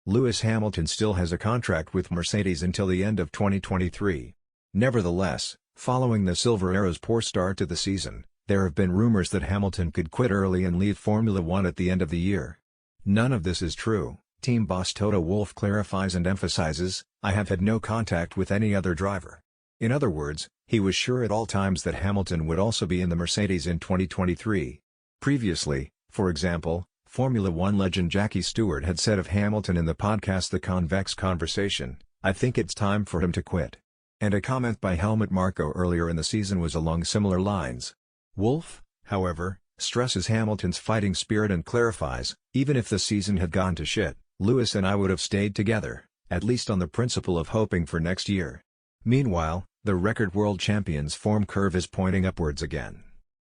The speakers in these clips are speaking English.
Lewis Hamilton still has a contract with Mercedes until the end of 2023. Nevertheless, following the Silver Arrow's poor start to the season, there have been rumors that Hamilton could quit early and leave Formula One at the end of the year. None of this is true, team boss Toto Wolff clarifies and emphasizes, "I have had no contact with any other driver." In other words, he was sure at all times that Hamilton would also be in the Mercedes in 2023. Previously, for example, Formula One legend Jackie Stewart had said of Hamilton in the podcast The Convex Conversation, "I think it's time for him to quit." And a comment by Helmut Marko earlier in the season was along similar lines. Wolff, however, stresses Hamilton's fighting spirit and clarifies, "Even if the season had gone to shit, Lewis and I would have stayed together, at least on the principle of hoping for next year." Meanwhile, the record world champion's form curve is pointing upwards again.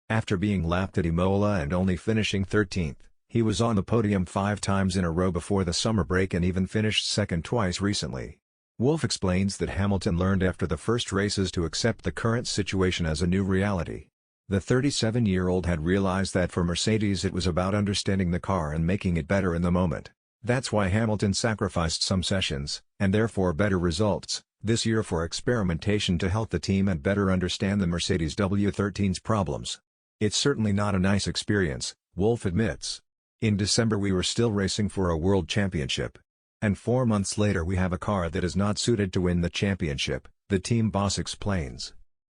After being lapped at Imola and only finishing 13th, he was on the podium 5 times in a row before the summer break and even finished second twice recently. Wolff explains that Hamilton learned after the first races to accept the current situation as a new reality. The 37-year-old had realized that for Mercedes it was about understanding the car and making it better in the moment. That's why Hamilton sacrificed some sessions, and therefore better results, this year for experimentation to help the team and better understand the Mercedes W13's problems. "It's certainly not a nice experience," Wolff admits. "In December we were still racing for a world championship. And 4 months later we have a car that is not suited to win the championship," the team boss explains.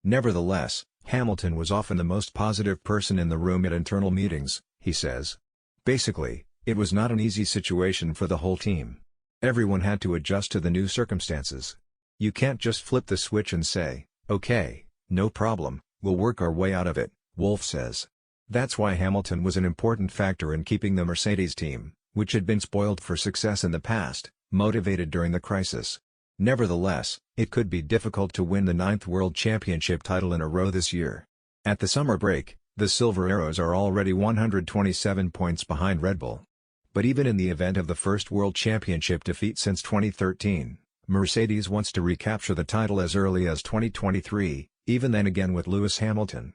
Nevertheless, Hamilton was often the most positive person in the room at internal meetings, he says. Basically, it was not an easy situation for the whole team. Everyone had to adjust to the new circumstances. You can't just flip the switch and say, "Okay, no problem, we'll work our way out of it," Wolff says. That's why Hamilton was an important factor in keeping the Mercedes team, which had been spoiled for success in the past, motivated during the crisis. Nevertheless, it could be difficult to win the 9th World Championship title in a row this year. At the summer break, the Silver Arrows are already 127 points behind Red Bull. But even in the event of the first World Championship defeat since 2013, Mercedes wants to recapture the title as early as 2023, even then again with Lewis Hamilton.